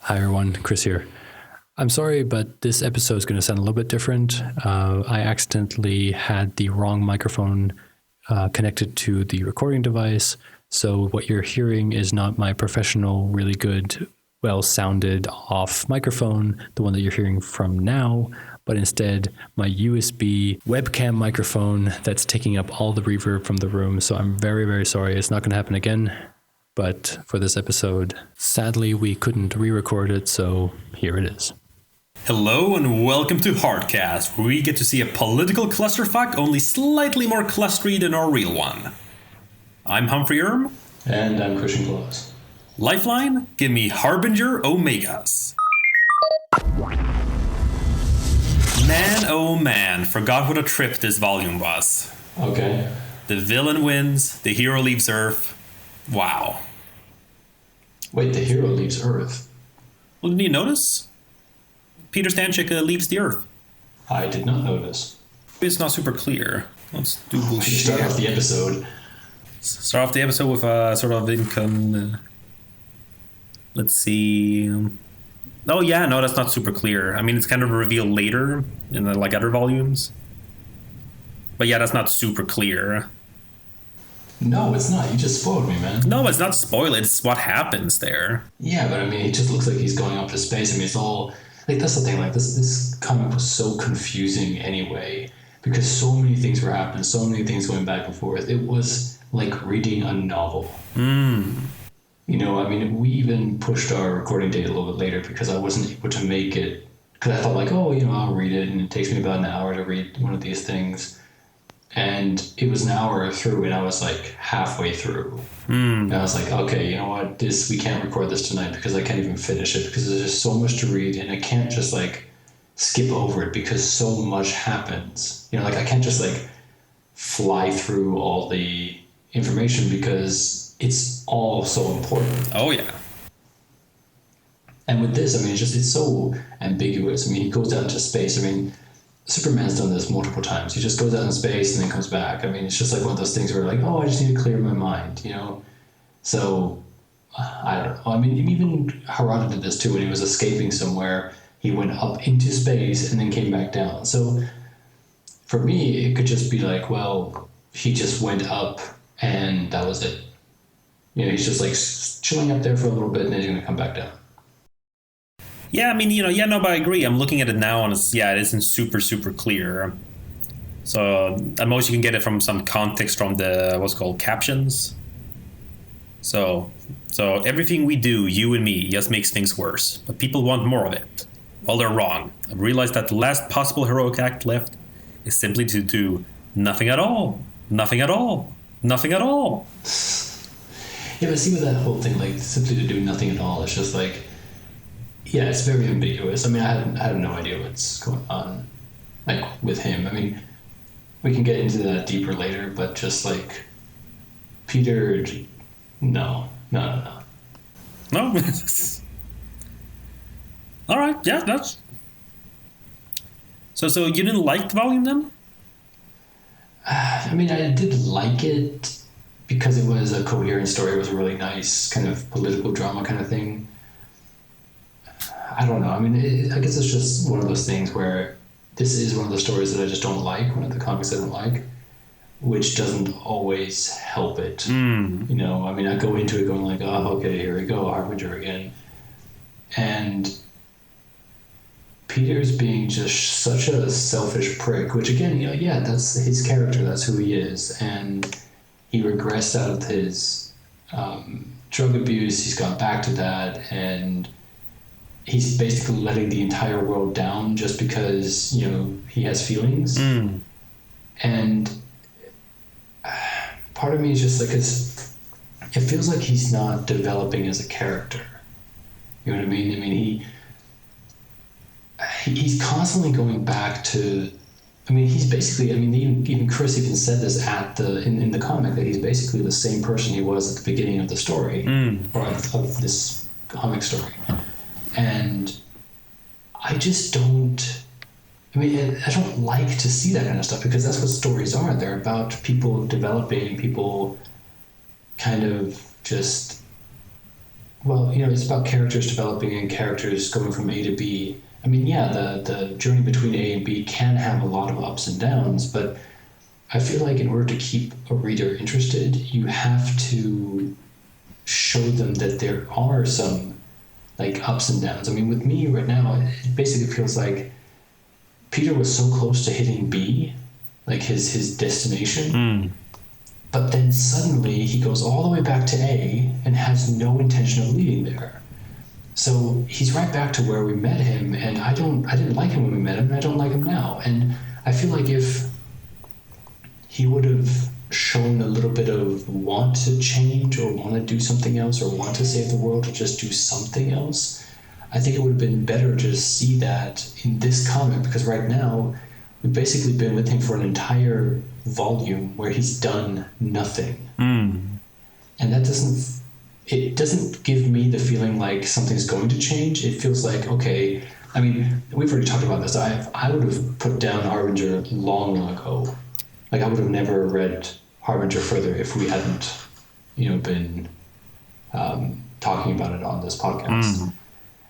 Hi everyone, Chris here. I'm sorry, but this episode is going to sound a little bit different. I accidentally had the wrong microphone connected to the recording device, so what you're hearing is not my professional, really good, well-sounded off microphone, the one that you're hearing from now, but instead my USB webcam microphone that's taking up all the reverb from the room. So I'm very, very sorry. It's not going to happen again. But for this episode, sadly, we couldn't re-record it, so here it is. Hello and welcome to Hardcast, where we get to see a political clusterfuck only slightly more clustery than our real one. I'm Humphrey Erm. And I'm Christian Claus. Lifeline, give me Harbinger Omegas. Man, oh man, forgot what a trip this volume was. Okay. The villain wins, the hero leaves Earth. Wow. Wait, the hero leaves Earth? Well, didn't you notice? Peter Stanchik leaves the Earth. I did not notice. It's not super clear. Let's do You bullshit. start off the episode. Start off the episode with a sort of income. Let's see. Oh yeah, no, that's not super clear. I mean, it's kind of revealed later in the, like other volumes. But yeah, that's not super clear. No, it's not. You just spoiled me, man. No, it's not spoiled. It's what happens there. Yeah, but I mean, it just looks like he's going up to space. I mean, it's all like that's the thing. Like this comic was so confusing anyway because so many things were happening, so many things going back and forth. It was like reading a novel. You know, I mean, we even pushed our recording date a little bit later because I wasn't able to make it because I thought like, oh, you know, I'll read it and it takes me about an hour to read one of these things. And it was an hour through and I was like halfway through. And I was like, okay, you know what, we can't record this tonight because I can't even finish it because there's just so much to read and I can't just like skip over it because so much happens. You know, like I can't just like fly through all the information because it's all so important. Oh yeah. And with this, I mean, it's so ambiguous. I mean, he goes out into space. I mean, Superman's done this multiple times. He just goes out in space and then comes back. I mean, it's just like one of those things where like, oh, I just need to clear my mind, you know? So, I don't know. I mean, even Harada did this too when he was escaping somewhere. He went up into space and then came back down. So, for me, it could just be like, well, he just went up and that was it. You know, he's just like chilling up there for a little bit and then he's going to come back down. Yeah, I mean, you know, yeah, no, but I agree. I'm looking at it now and it's, yeah, it isn't super, super clear. So at most you can get it from some context from the, what's called captions. So everything we do, you and me, just makes things worse. But people want more of it. Well, they're wrong. I've realized that the last possible heroic act left is simply to do nothing at all. Nothing at all. Nothing at all. Yeah, but see with that whole thing, like simply to do nothing at all, it's just like, yeah, it's very ambiguous. I mean, I have no idea what's going on, like, with him. I mean, we can get into that deeper later, but just, like, Peter, no. No? All right, yeah, that's... So you didn't like the volume then? I mean, I did like it because it was a coherent story. It was a really nice kind of political drama kind of thing. I don't know. I mean, I guess it's just one of those things where this is one of the stories that I just don't like, one of the comics I don't like, which doesn't always help it. You know, I mean, I go into it going like, oh, okay, here we go, Harbinger again. And Peter's being just such a selfish prick, which again, you know, yeah, that's his character, that's who he is. And he regressed out of his drug abuse, he's gone back to that, and he's basically letting the entire world down just because, you know, he has feelings. And part of me is just like, it feels like he's not developing as a character. You know what I mean? I mean, he's constantly going back to, I mean, he's basically, I mean, even Chris even said this in the comic, that he's basically the same person he was at the beginning of the story, or of this comic story. And I just don't, I mean, I don't like to see that kind of stuff because that's what stories are. They're about people developing, people kind of just Well, it's about characters developing and characters going from A to B. I mean, yeah, the journey between A and B can have a lot of ups and downs, but I feel like in order to keep a reader interested, you have to show them that there are some like ups and downs. I mean, with me right now, it basically feels like Peter was so close to hitting B, like his destination, but then suddenly he goes all the way back to A and has no intention of leaving there. So he's right back to where we met him, and I didn't like him when we met him, and I don't like him now. And I feel like if he would have shown a little bit of want to change or want to do something else or want to save the world or just do something else, I think it would have been better to see that in this comic, because right now we've basically been with him for an entire volume where he's done nothing. And that doesn't give me the feeling like something's going to change. It feels like, okay, I mean, we've already talked about this. I would have put down Harbinger long ago. Like, I would have never read Harbinger further if we hadn't, been talking about it on this podcast.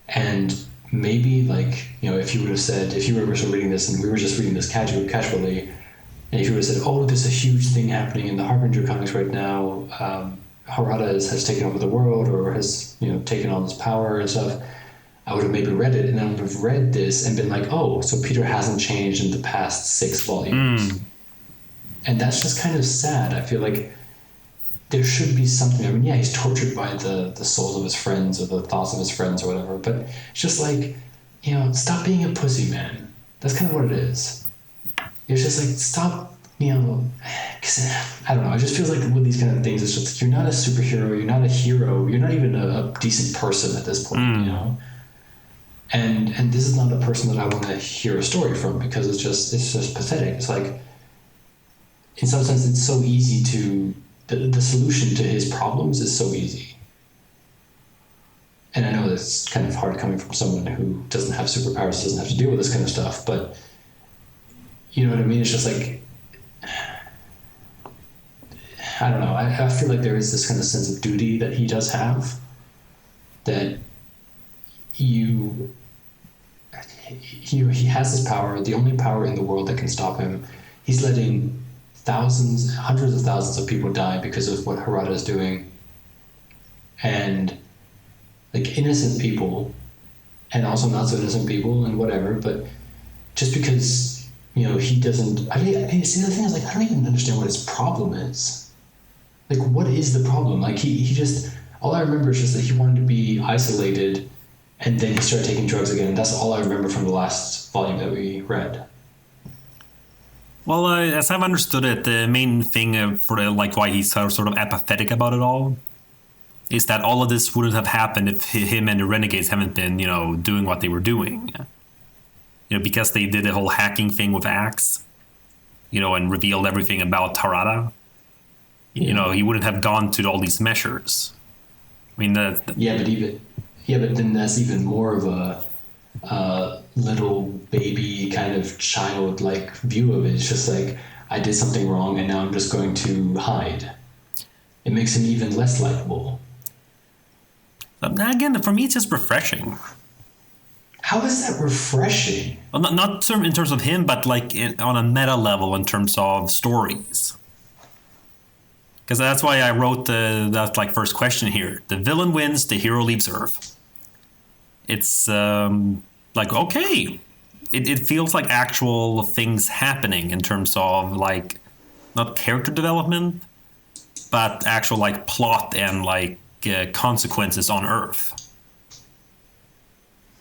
And maybe, like, if you would have said, if you were reading this and we were just reading this casually, and if you would have said, oh, there's a huge thing happening in the Harbinger comics right now, Harada has taken over the world or has, taken all this power and stuff, I would have maybe read it, and then I would have read this and been like, oh, so Peter hasn't changed in the past 6 volumes. And that's just kind of sad. I feel like there should be something. I mean, yeah, he's tortured by the souls of his friends or the thoughts of his friends or whatever, but it's just like, stop being a pussy, man. That's kind of what it is. It's just like, stop, because I don't know, it just feels like with these kind of things, it's just, you're not a superhero, you're not a hero, you're not even a decent person at this point, And this is not a person that I want to hear a story from, because it's just pathetic. It's like, in some sense, it's so easy to, the solution to his problems is so easy. And I know that's kind of hard coming from someone who doesn't have superpowers, doesn't have to deal with this kind of stuff, but you know what I mean? It's just like, I don't know. I feel like there is this kind of sense of duty that he does have, that he has this power, the only power in the world that can stop him. He's letting thousands, hundreds of thousands of people die because of what Harada is doing. And like innocent people, and also not so innocent people and whatever, but just because, he doesn't, see, the thing is, like, I don't even understand what his problem is. Like, what is the problem? Like, he just, all I remember is just that he wanted to be isolated, and then he started taking drugs again, and that's all I remember from the last volume that we read. Well, as I've understood it, the main thing for why he's sort of apathetic about it all is that all of this wouldn't have happened if him and the Renegades haven't been, doing what they were doing. Because they did the whole hacking thing with Axe, and revealed everything about Harada. Yeah. He wouldn't have gone to all these measures. I mean, but then that's even more of a little baby kind of childlike view of it. It's just like, I did something wrong and now I'm just going to hide. It makes him even less likable. Again, for me, it's just refreshing. How is that refreshing? Well, not in terms of him, but on a meta level in terms of stories. Because that's why I wrote that first question here. The villain wins, the hero leaves Earth. It's okay. It feels like actual things happening in terms of not character development, but actual plot and consequences on Earth.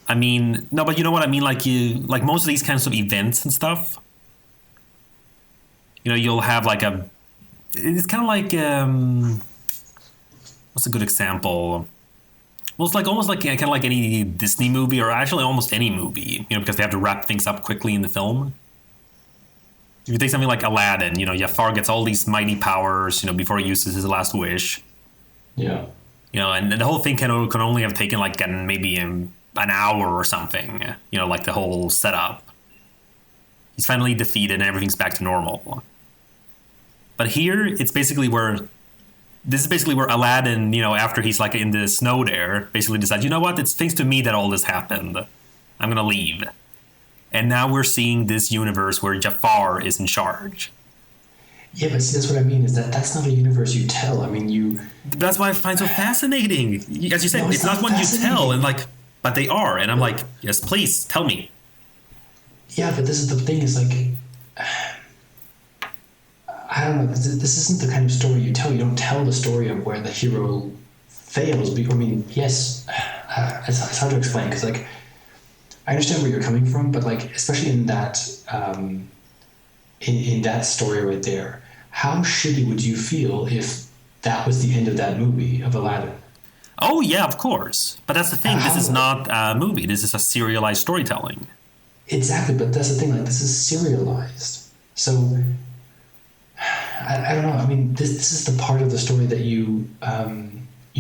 I mean, no, but you know what I mean? Like most of these kinds of events and stuff, you'll have it's kind of what's a good example? Well, it's almost kind of like any Disney movie, or actually almost any movie, because they have to wrap things up quickly in the film. If you take something like Aladdin, Jafar gets all these mighty powers, before he uses his last wish. Yeah. And the whole thing can only have taken maybe an hour or something, the whole setup. He's finally defeated and everything's back to normal. But here, it's basically where this is basically where Aladdin, after he's like in the snow there, basically decides, you know what? It's thanks to me that all this happened. I'm gonna leave. And now we're seeing this universe where Jafar is in charge. Yeah, but see, that's what I mean, is that's not a universe you tell. I mean, That's why I find so fascinating. As you said, it's not one you tell, and like, but they are. And I'm like, yes, please, tell me. Yeah, but this is the thing, is like, I don't know, this isn't the kind of story you tell. You don't tell the story of where the hero fails. I mean, yes, it's hard to explain, because, like, I understand where you're coming from, but, like, especially in that, in that story right there, how shitty would you feel if that was the end of that movie, of Aladdin? Oh, yeah, of course. But that's the thing. This is not a movie. This is a serialized storytelling. Exactly, but that's the thing. Like, this is serialized. So, I don't know. I mean, this is the part of the story that you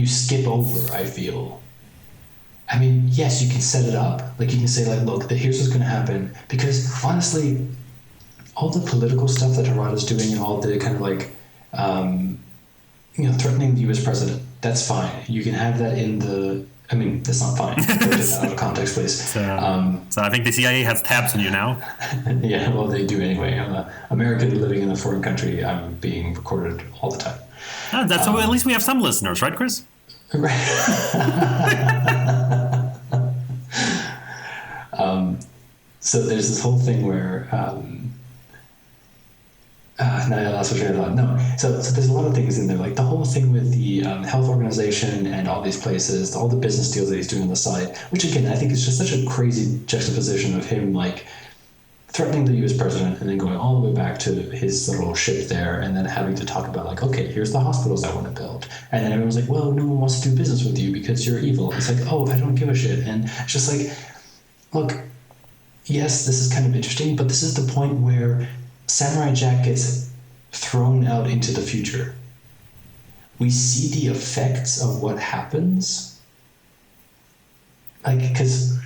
skip over, I feel. I mean, yes, you can set it up. Like, you can say, like, look, here's what's going to happen. Because, honestly, all the political stuff that Harada's doing, and all the kind of, like, threatening the U.S. president, that's fine. You can have that in the... I mean, that's not fine. Don't take that out of context, please. So I think the CIA has tabs on you now. Yeah, well, they do anyway. I'm an American living in a foreign country. I'm being recorded all the time. So at least we have some listeners, right, Chris? Right. So there's this whole thing where... no, I lost my train of thought. No, so there's a lot of things in there, like the whole thing with the health organization and all these places, all the business deals that he's doing on the side, which again, I think is just such a crazy juxtaposition of him, like, threatening the U.S. president and then going all the way back to his little ship there, and then having to talk about, like, okay, here's the hospitals I want to build. And then everyone's like, well, no one wants to do business with you because you're evil. It's like, oh, I don't give a shit. And it's just like, look, yes, this is kind of interesting, but this is the point where Samurai Jack gets thrown out into the future. We see the effects of what happens. Like, because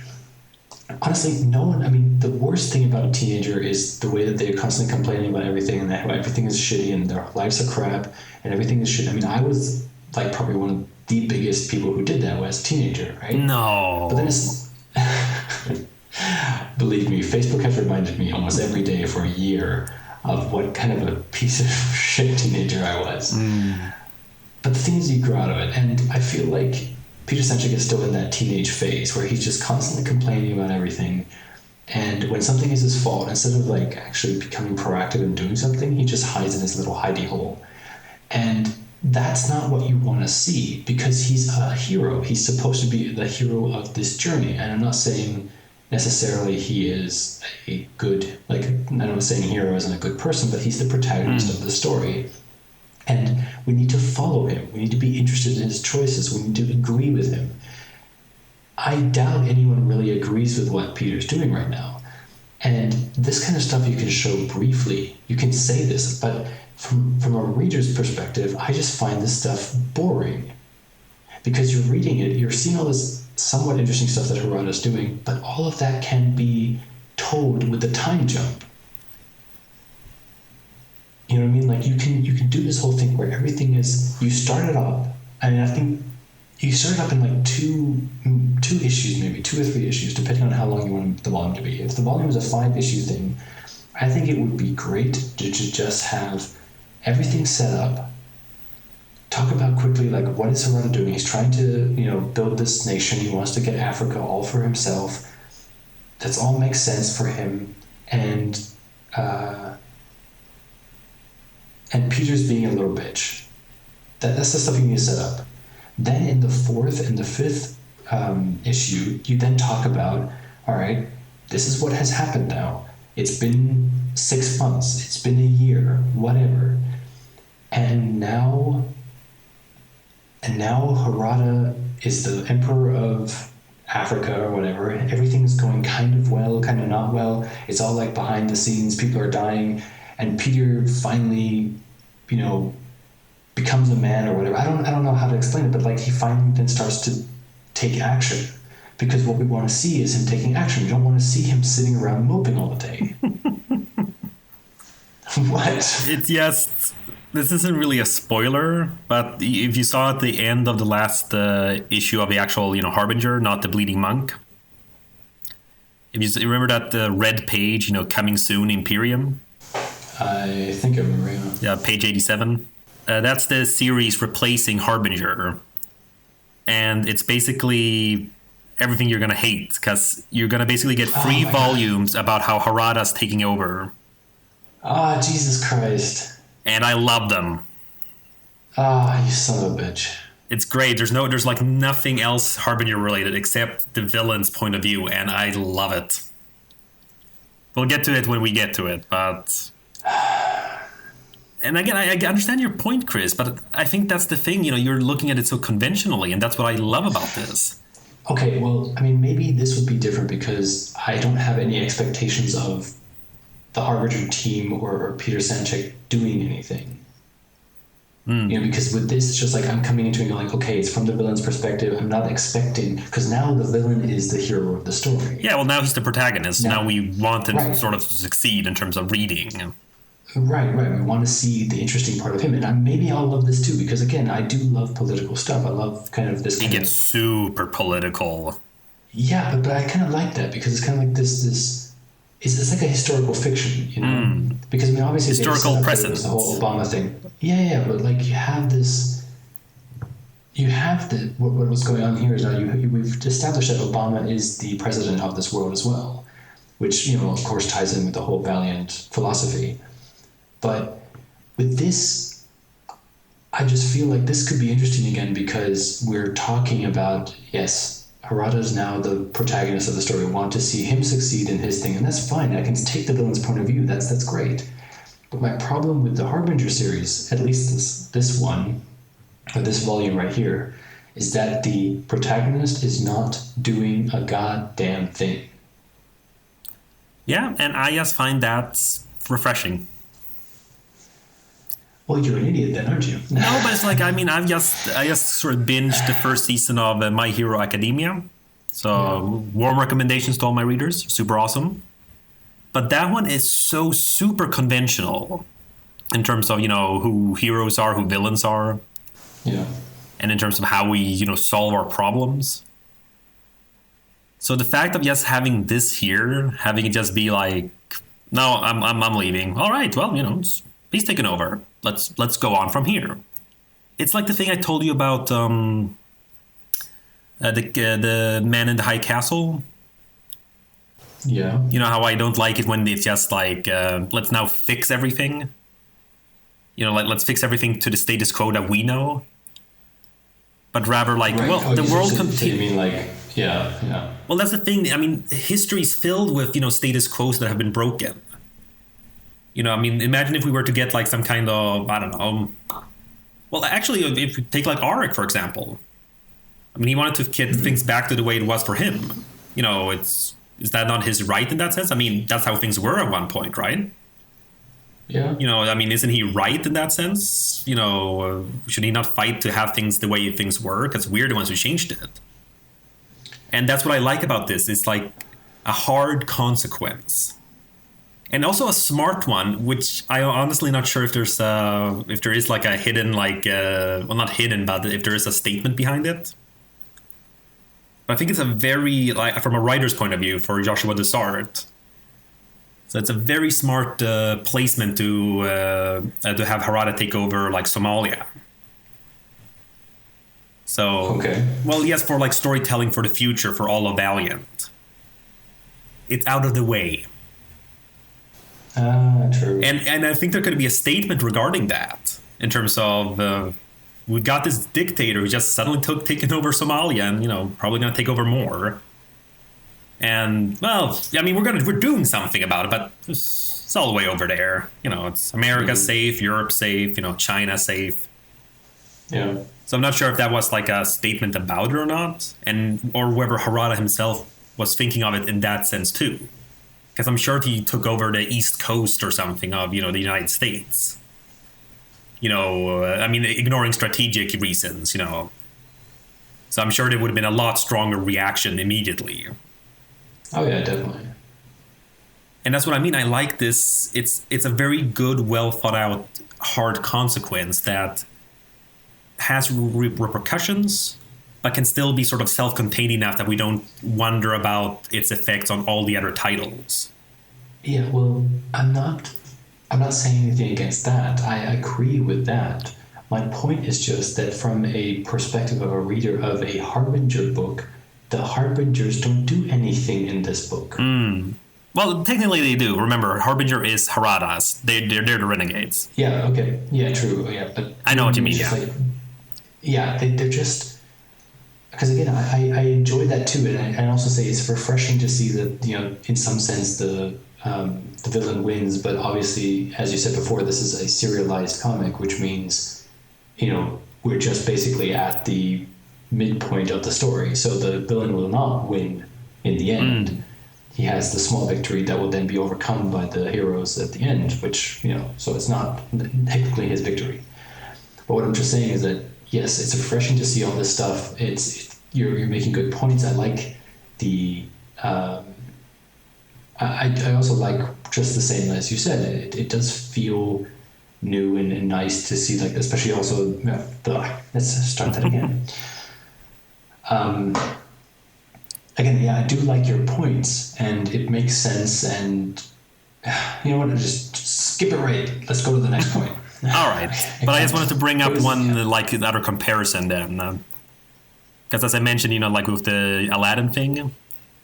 honestly, no one, I mean, the worst thing about a teenager is the way that they're constantly complaining about everything, and how everything is shitty and their lives are crap and everything is shit. I mean, I was like probably one of the biggest people who did that as a teenager, right? No. But then it's... Believe me, Facebook has reminded me almost every day for a year of what kind of a piece of shit teenager I was. But the thing is, you grow out of it, and I feel like Peter Centric is still in that teenage phase where he's just constantly complaining about everything, and when something is his fault, instead of like actually becoming proactive and doing something, he just hides in his little hidey hole. And that's not what you want to see, because he's a hero. He's supposed to be the hero of this journey, and I'm not saying necessarily he is a good, like, I'm not saying hero isn't a good person, but he's the protagonist of the story. And we need to follow him. We need to be interested in his choices. We need to agree with him. I doubt anyone really agrees with what Peter's doing right now. And this kind of stuff you can show briefly. You can say this, but from a reader's perspective, I just find this stuff boring. Because you're reading it, you're seeing all this somewhat interesting stuff that Harada's doing, but all of that can be told with the time jump. You know what I mean? Like, you can do this whole thing where everything is, you start it up, and I think you start it up in like two issues, maybe 2 or 3 issues, depending on how long you want the volume to be. If the volume is a 5-issue thing, I think it would be great to just have everything set up. Talk about quickly, like, what is Harada doing? He's trying to, build this nation. He wants to get Africa all for himself. That's all makes sense for him. And Peter's being a little bitch. That's the stuff you need to set up. Then in the 4th and the 5th issue, you then talk about, all right, this is what has happened now. It's been 6 months. It's been a year, whatever. And now Harada is the emperor of Africa or whatever. Everything's going kind of well, kind of not well. It's all like behind the scenes. People are dying. And Peter finally, becomes a man or whatever. I don't know how to explain it, but like he finally then starts to take action. Because what we want to see is him taking action. We don't want to see him sitting around moping all the day. What? It's just... this isn't really a spoiler, but if you saw at the end of the last issue of the actual, Harbinger, not the Bleeding Monk, if you remember that red page, coming soon, Imperium? I think I remember, yeah. Yeah, page 87. That's the series replacing Harbinger. And it's basically everything you're going to hate, because you're going to basically get free volumes about how Harada's taking over. Ah, Jesus Christ. And I love them. Ah, you son of a bitch. It's great. There's like nothing else Harbinger related except the villain's point of view, and I love it. We'll get to it when we get to it, but... And again, I understand your point, Chris, but I think that's the thing, you're looking at it so conventionally, and that's what I love about this. Okay, well, I mean, maybe this would be different because I don't have any expectations of the Harbinger team or Peter Sanchek doing anything. Because with this, it's just like I'm coming into it and going, okay, it's from the villain's perspective. I'm not expecting, because now the villain is the hero of the story. Yeah, well, now he's the protagonist. Now we want him sort of to succeed in terms of reading. Right. We want to see the interesting part of him. And maybe I'll love this too, because again, I do love political stuff. I love kind of this. He gets super political. Yeah, but I kind of like that because it's kind of like this. It's like a historical fiction, Because I mean, obviously, historical precedent. The whole Obama thing. Yeah, but like you have this. You have the what was going on here is now we've established that Obama is the president of this world as well, which of course ties in with the whole Valiant philosophy. But with this, I just feel like this could be interesting again because we're talking about, yes, Harada is now the protagonist of the story. We want to see him succeed in his thing, and that's fine. I can take the villain's point of view. That's great. But my problem with the Harbinger series, at least this one, or this volume right here, is that the protagonist is not doing a goddamn thing. Yeah, and I just find that refreshing. Well, you're an idiot then, aren't you? No, but it's like, I just sort of binged the first season of My Hero Academia. So, warm recommendations to all my readers. Super awesome. But that one is so super conventional in terms of, who heroes are, who villains are. Yeah. And in terms of how we, solve our problems. So the fact of just having this here, having it just be like, no, I'm leaving. All right, well, he's taken over. Let's go on from here. It's like the thing I told you about the Man in the High Castle. Yeah. You know how I don't like it when it's just like let's now fix everything. Let's fix everything to the status quo that we know. But rather like, the world continues. You mean like, yeah. Well, that's the thing. I mean, history is filled with status quos that have been broken. Imagine if we were to get like some kind of, I don't know. Well, actually, if you take like Arik, for example. He wanted to get things back to the way it was for him. Is that not his right in that sense? That's how things were at one point, right? Yeah. Isn't he right in that sense? Should he not fight to have things the way things were? Because we're the ones who changed it. And that's what I like about this. It's like a hard consequence. And also a smart one, which I honestly not sure if there is like a hidden, like, well, not hidden, but if there is a statement behind it. But I think it's a very, like, from a writer's point of view, for Joshua Dessart. So it's a very smart placement to have Harada take over, like, Somalia. So, okay. Well, yes, for like storytelling for the future for all of Valiant. It's out of the way. True. And I think there could be a statement regarding that in terms of we've got this dictator who just suddenly taken over Somalia and probably going to take over more. And well, we're doing something about it, but it's all the way over there. It's America safe, Europe safe, China safe. Yeah. So I'm not sure if that was like a statement about it or not, or whether Harada himself was thinking of it in that sense too. Because I'm sure he took over the East Coast or something of, the United States. Ignoring strategic reasons, So I'm sure there would have been a lot stronger reaction immediately. Oh, yeah, definitely. And that's what I mean. I like this. It's a very good, well thought out, hard consequence that has repercussions, but can still be sort of self-contained enough that we don't wonder about its effects on all the other titles. Yeah, well, I'm not saying anything against that. I agree with that. My point is just that from a perspective of a reader of a Harbinger book, the Harbingers don't do anything in this book. Well, technically they do. Remember, Harbinger is Haradas. They're the renegades. Yeah, okay. Yeah, true. Yeah, but I know what you mean, it's just yeah. like, yeah, they're just... Because again, I enjoy that too, and I also say it's refreshing to see that, you know, in some sense the villain wins, but obviously, as you said before, this is a serialized comic, which means, you know, we're just basically at the midpoint of the story, so the villain will not win in the end. He has the small victory that will then be overcome by the heroes at the end, which, you know, so it's not technically his victory. But what I'm just saying is that, yes, it's refreshing to see all this stuff. You're making good points. I like the... I also like, just the same as you said, it does feel new and nice to see, like, especially also... let's start that again. Again, yeah, I do like your points, and it makes sense, and you know what, just skip it right. Let's go to the next point. All right. But I just wanted to bring up like, other comparison then. Because as I mentioned, you know, like with the Aladdin thing,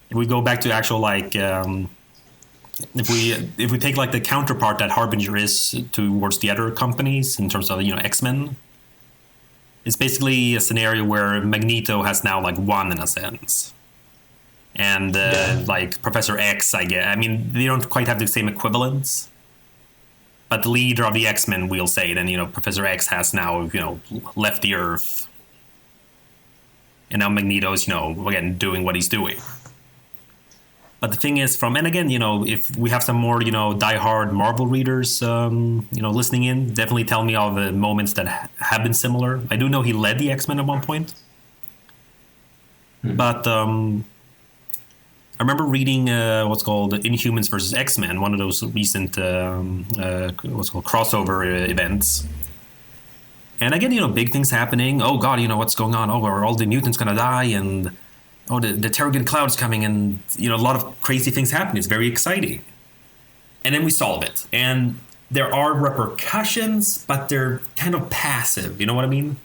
if we go back to actual, like, if we take, like, the counterpart that Harbinger is towards the other companies in terms of, you know, X-Men, it's basically a scenario where Magneto has now, like, won in a sense. And, like, Professor X, I guess. I mean, they don't quite have the same equivalents. But the leader of the X-Men, we'll say, then, you know, Professor X has now, you know, left the Earth. And now Magneto's, you know, again, doing what he's doing. But the thing is, and again, you know, if we have some more, you know, diehard Marvel readers, you know, listening in, definitely tell me all the moments that have been similar. I do know he led the X-Men at one point. But I remember reading what's called Inhumans versus X-Men, one of those recent what's called crossover events. And again, you know, big things happening. Oh God, you know, what's going on? Oh, are all the mutants gonna die? And oh, the Terrigen Cloud's coming, and you know, a lot of crazy things happen. It's very exciting. And then we solve it, and there are repercussions, but they're kind of passive. You know what I mean?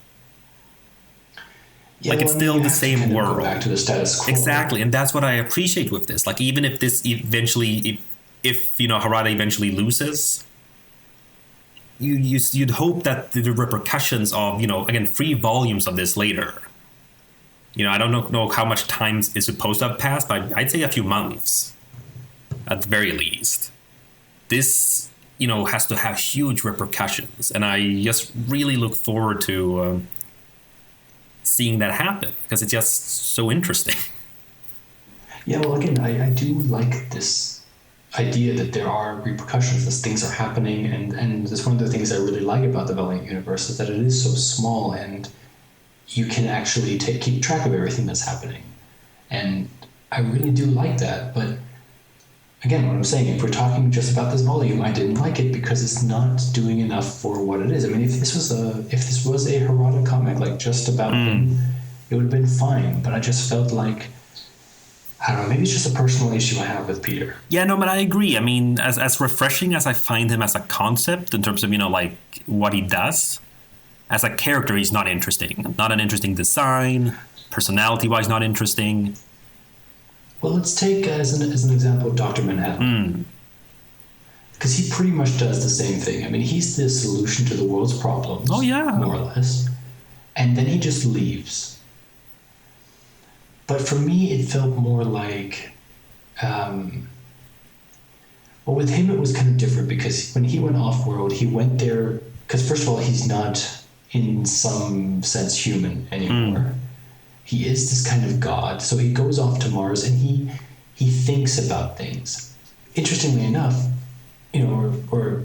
Yeah, like, it's still the same kind of world. Go back to the status quo. Exactly, and that's what I appreciate with this. Like, even if this eventually, if you know, Harada eventually loses, you'd hope that the repercussions of, you know, again, 3 volumes of this later. You know, I don't know how much time is supposed to have passed, but I'd say a few months, at the very least. This, you know, has to have huge repercussions, and I just really look forward to seeing that happen, because it's just so interesting. Yeah, well, again, I do like this idea that there are repercussions as things are happening, and that's one of the things I really like about the Valiant universe, is that it is so small, and you can actually keep track of everything that's happening. And I really do like that, but again, what I'm saying, if we're talking just about this volume, I didn't like it because it's not doing enough for what it is. I mean, if this was a Harada comic, like, just about him, it would have been fine. But I just felt like, I don't know, maybe it's just a personal issue I have with Peter. Yeah, no, but I agree. I mean, as refreshing as I find him as a concept in terms of, you know, like, what he does, as a character, he's not interesting. Not an interesting design, personality-wise, not interesting. Well, let's take as an example Dr. Manhattan. Because he pretty much does the same thing. I mean, he's the solution to the world's problems. Oh, yeah. More or less. And then he just leaves. But for me, it felt more like... well, with him, it was kind of different, because when he went off-world, he went there... Because first of all, he's not, in some sense, human anymore. He is this kind of god, so he goes off to Mars and he thinks about things. Interestingly enough, you know, or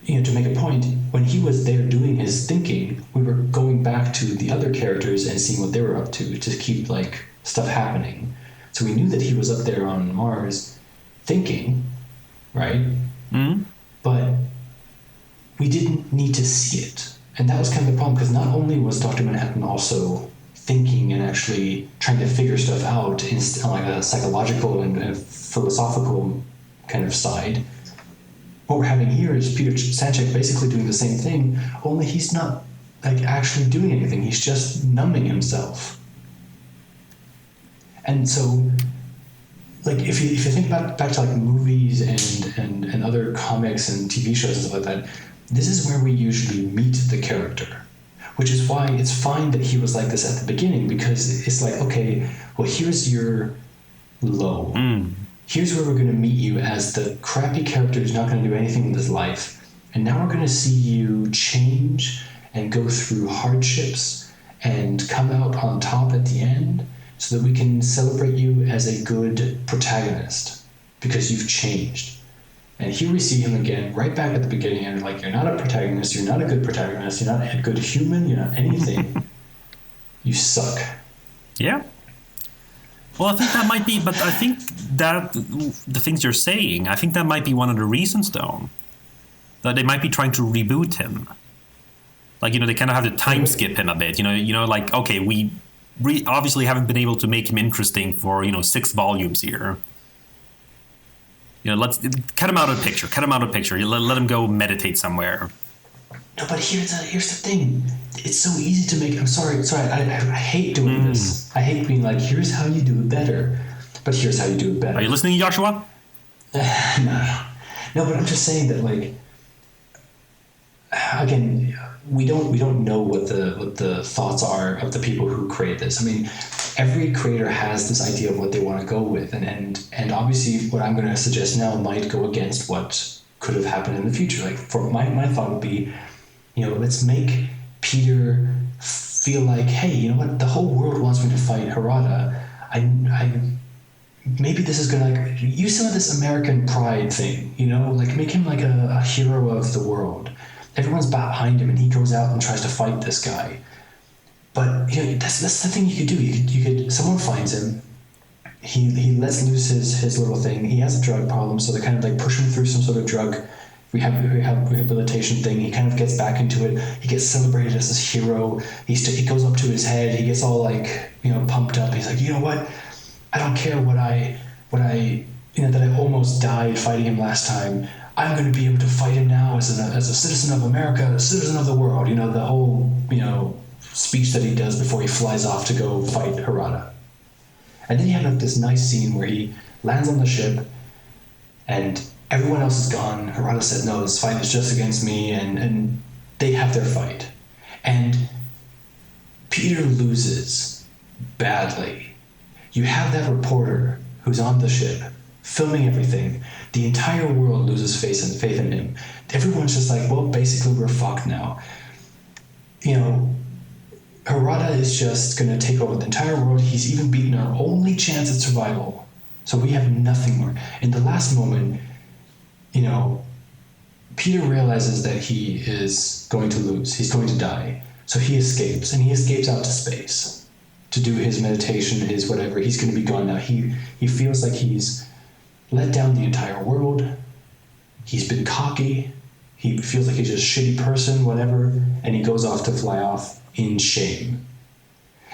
you know, to make a point, when he was there doing his thinking, we were going back to the other characters and seeing what they were up to keep, like, stuff happening. So we knew that he was up there on Mars thinking, right? But we didn't need to see it. And that was kind of the problem, because not only was Dr. Manhattan also thinking and actually trying to figure stuff out on like a psychological and a philosophical kind of side. What we're having here is Peter Sanchek basically doing the same thing, only he's not like actually doing anything. He's just numbing himself. And so, like, if you think back to like movies and other comics and TV shows and stuff like that, this is where we usually meet the character. Which is why it's fine that he was like this at the beginning, because it's like, okay, well, here's your low. Here's where we're going to meet you as the crappy character who's not going to do anything with his life. And now we're going to see you change and go through hardships and come out on top at the end so that we can celebrate you as a good protagonist because you've changed. And here we see him again, right back at the beginning, and like, you're not a protagonist, you're not a good protagonist, you're not a good human, you're not anything. You suck. Yeah. Well, I think that might be, but I think that the things you're saying, I think that might be one of the reasons, though, that they might be trying to reboot him. Like, they kind of have to time skip him a bit. Like, okay, we obviously haven't been able to make him interesting for 6 volumes here. Let's cut him out of the picture. Let him go meditate somewhere. No, but here's the thing. It's so easy to make. I'm sorry. I hate doing this. I hate being like, here's how you do it better. But here's how you do it better. Are you listening, Joshua? No, but I'm just saying that, like, again, we don't know what the thoughts are of the people who create this. I mean, every creator has this idea of what they want to go with, and obviously what I'm going to suggest now might go against what could have happened in the future. Like, for my thought would be, let's make Peter feel like, hey, you know what? The whole world wants me to fight Harada. I maybe this is gonna like use some of this American pride thing. Like make him like a hero of the world. Everyone's behind him, and he goes out and tries to fight this guy. But that's the thing you could do. You could someone finds him. He lets loose his little thing. He has a drug problem, so they kind of like push him through some sort of drug rehabilitation thing. He kind of gets back into it. He gets celebrated as this hero. He goes up to his head. He gets all like pumped up. He's like, you know what? I don't care what I that I almost died fighting him last time. I'm going to be able to fight him now as a citizen of America, a citizen of the world. The whole speech that he does before he flies off to go fight Harada. And then you have like this nice scene where he lands on the ship and everyone else is gone. Harada said, no, this fight is just against me, and they have their fight. And Peter loses badly. You have that reporter who's on the ship filming everything. The entire world loses faith in him. Everyone's just like, well, basically we're fucked now. Harada is just going to take over the entire world. He's even beaten our only chance at survival. So we have nothing more. In the last moment, Peter realizes that he is going to lose. He's going to die. So he escapes, and he escapes out to space to do his meditation, his whatever. He's going to be gone now. He feels like he's let down the entire world. He's been cocky. He feels like he's just a shitty person, whatever, and he goes off to fly off in shame.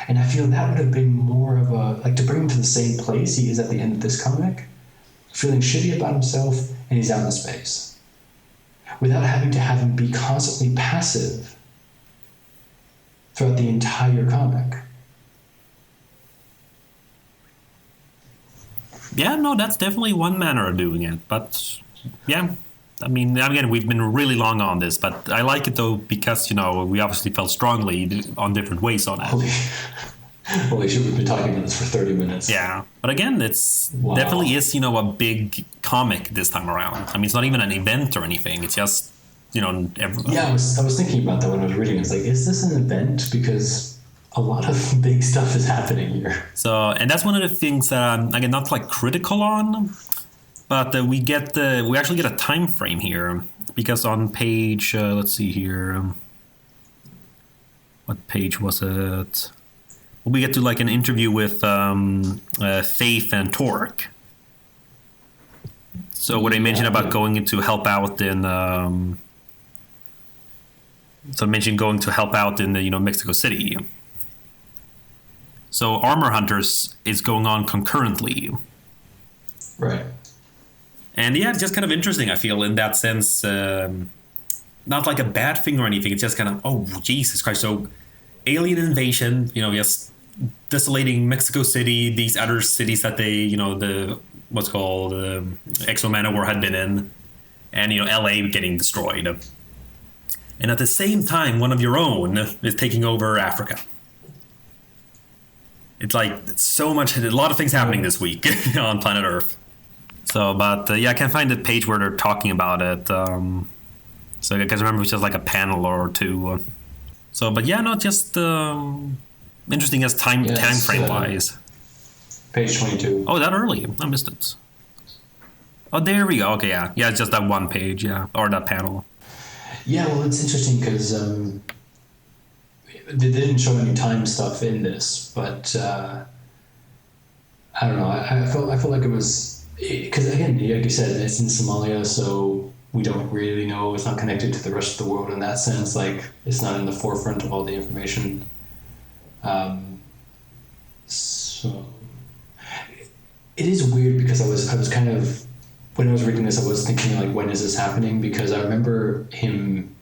And I feel that would have been more of to bring him to the same place he is at the end of this comic, feeling shitty about himself, and he's out in space. Without having to have him be constantly passive throughout the entire comic. Yeah, no, that's definitely one manner of doing it. But, yeah, I mean, again, we've been really long on this, but I like it, though, because, we obviously felt strongly on different ways on it. Holy shit, we've been talking about this for 30 minutes. Yeah, but again, it's definitely is, a big comic this time around. I mean, it's not even an event or anything. It's just, everyone. Yeah, I was thinking about that when I was reading. It's like, is this an event? Because a lot of big stuff is happening here. So, and that's one of the things that I'm, again, not like critical on, but we actually get a time frame here, because on page, let's see here, what page was it? Well, we get to like an interview with Faith and Torque. So what I mentioned about going to help out in, so I mentioned going to help out in the Mexico City. So Armor Hunters is going on concurrently, Right. and yeah, it's just kind of interesting. I feel in that sense, not like a bad thing or anything. It's just kind of Jesus Christ. So alien invasion, just desolating Mexico City, these other cities that they, the what's called Exo Manowar had been in, and LA getting destroyed. And at the same time, one of your own is taking over Africa. It's like a lot of things happening this week on planet Earth. So, but I can't find the page where they're talking about it. So I guess remember it's just like a panel or two. So, but yeah, not just interesting as time frame wise. Page 22. Oh, that early? I missed it. Oh, there we go. Okay, yeah, it's just that one page, or that panel. Yeah, well, it's interesting because they didn't show any time stuff in this, but I don't know. I felt like it was because again, like you said, it's in Somalia, so we don't really know. It's not connected to the rest of the world in that sense. Like it's not in the forefront of all the information. So it is weird because I was kind of when I was reading this, I was thinking like, when is this happening? Because I remember him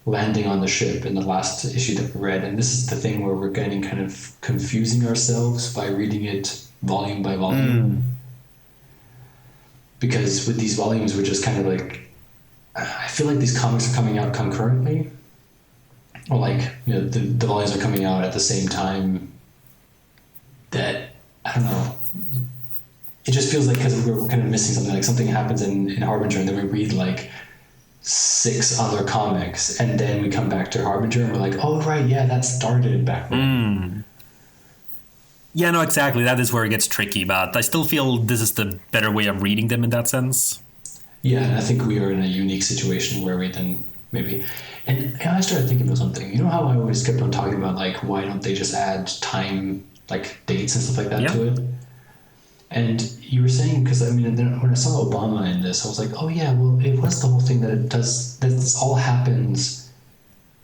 landing on the ship in the last issue that we read, and this is the thing where we're getting kind of confusing ourselves by reading it volume by volume. Because with these volumes, we're just kind of like, I feel like these comics are coming out concurrently, or like the volumes are coming out at the same time. That I don't know. It just feels like because we're kind of missing something. Like something happens in Harbinger, and then we read like 6 other comics, and then we come back to Harbinger, and we're like, oh right, yeah, that started back then. Yeah, no, exactly. That is where it gets tricky, but I still feel this is the better way of reading them in that sense. Yeah, and I think we are in a unique situation where we then maybe... And I started thinking about something. You know how I always kept on talking about, like, why don't they just add time, like, dates and stuff like that to it? And you were saying, because, I mean, when I saw Obama in this, I was like, oh, yeah, well, it was the whole thing that it does... That this all happens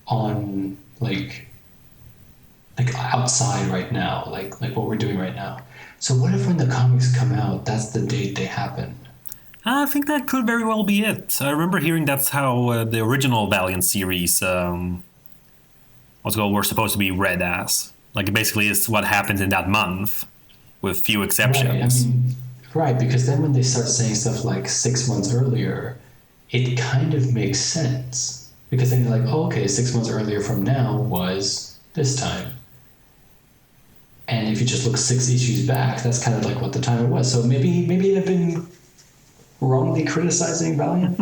on, like outside right now, like what we're doing right now. So what if when the comics come out, that's the date they happen? I think that could very well be it. I remember hearing that's how the original Valiant series were supposed to be read as. Like it basically is what happens in that month, with few exceptions. Right, because then when they start saying stuff like 6 months earlier, it kind of makes sense. Because then you're like, oh, okay, 6 months earlier from now was this time. And if you just look 6 issues back, that's kind of like what the time it was. So maybe they've been wrongly criticizing Valiant.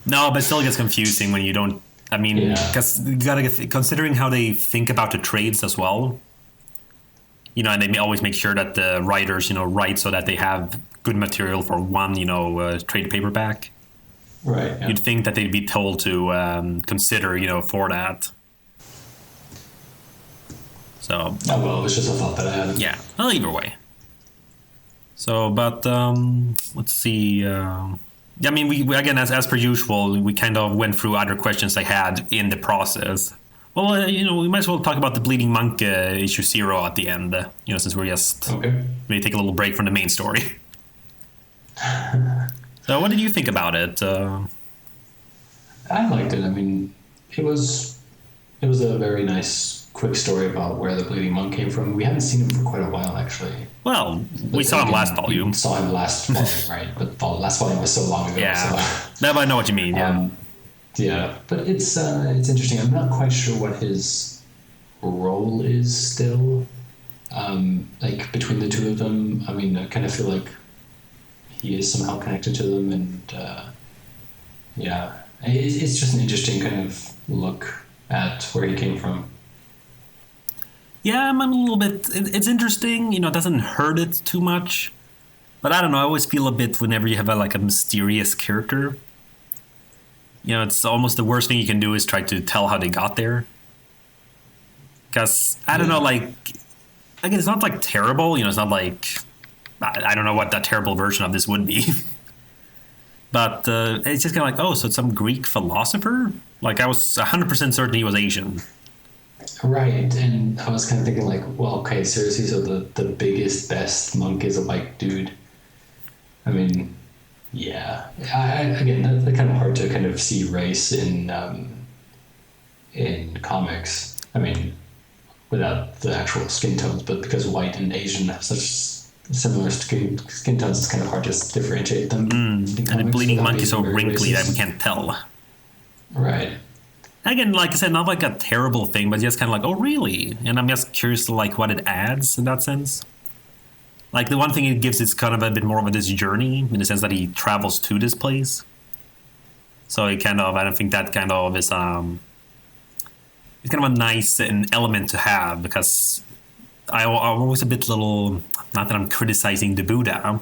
No, but it still gets confusing when you don't. I mean, because you gotta considering how they think about the trades as well. And they always make sure that the writers, write so that they have good material for one, trade paperback. Right. Yeah. You'd think that they'd be told to consider, for that. So. Oh well, it was just a thought that I had. Yeah. Well, either way. So, but let's see. I mean, we again, as per usual, we kind of went through other questions I had in the process. Well, we might as well talk about the Bleeding Monk issue 0 at the end. Since we're just maybe take a little break from the main story. So, what did you think about it? I liked it. I mean, it was a very nice, quick story about where the Bleeding Monk came from. We haven't seen him for quite a while, actually. Well, we saw him last volume. We saw him last volume, right? But the last volume was so long ago. Yeah, so. I know what you mean. Yeah. Yeah, but it's interesting. I'm not quite sure what his role is still. Like between the two of them, I mean, I kind of feel like he is somehow connected to them, and it's just an interesting kind of look at where he came from. Yeah, I'm a little bit. It's interesting. It doesn't hurt it too much, but I don't know. I always feel a bit whenever you have a mysterious character. It's almost the worst thing you can do is try to tell how they got there. Because, I don't know, again, it's not terrible. It's not I don't know what that terrible version of this would be. But it's just kind of like, oh, so it's some Greek philosopher? Like, I was 100% certain he was Asian. Right, and I was kind of thinking like, well, okay, seriously, so the biggest, best monk is a white dude. I mean, yeah. Again, that's kind of hard to kind of see race in comics. I mean, without the actual skin tones, but because white and Asian have such similar skin tones, it's kind of hard to differentiate them. And the bleeding monkey is so wrinkly that we can't tell. Right. Again, like I said, not like a terrible thing, but just kind of like, oh, really? And I'm just curious, like, what it adds in that sense. Like, the one thing it gives is kind of a bit more of this journey, in the sense that he travels to this place. So it kind of, I don't think that kind of is, it's kind of a nice element to have, because I'm always a bit little, not that I'm criticizing the Buddha.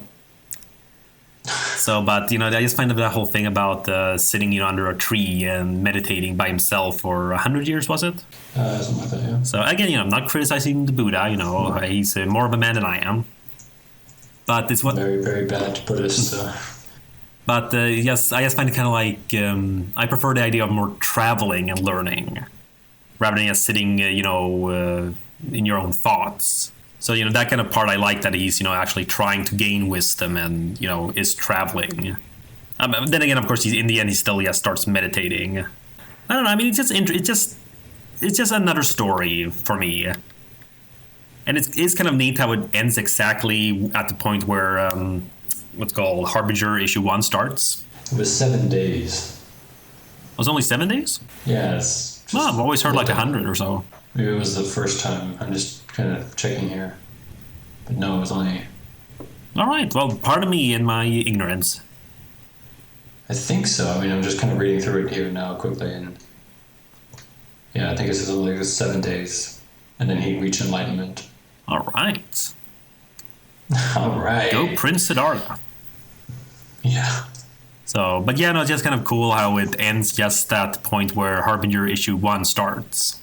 So, but, I just find that whole thing about sitting, under a tree and meditating by himself for 100 years, was it? Something like that, yeah. So, again, I'm not criticizing the Buddha, he's more of a man than I am. But it's what... Very, very bad Buddhist. But, yes, I just find it kind of like, I prefer the idea of more traveling and learning, rather than just sitting, in your own thoughts. So, that kind of part I like, that he's, actually trying to gain wisdom and, is traveling. Then again, of course, in the end, he still starts meditating. I don't know. I mean, it's just another story for me. And it's kind of neat how it ends exactly at the point where what's called Harbinger issue 1 starts. It was 7 days. It was only 7 days? Yeah, Well, I've always heard like 100 or so. Maybe it was the first time. I'm just kind of checking here. But no, it was only... All right. Well, pardon me in my ignorance. I think so. I mean, I'm just kind of reading through it here now quickly, and... Yeah, I think it's only 7 days. And then he reached enlightenment. All right. All right. Go Prince Siddhartha. Yeah. So, but yeah, no, it's just kind of cool how it ends just at the point where Harbinger issue 1 starts.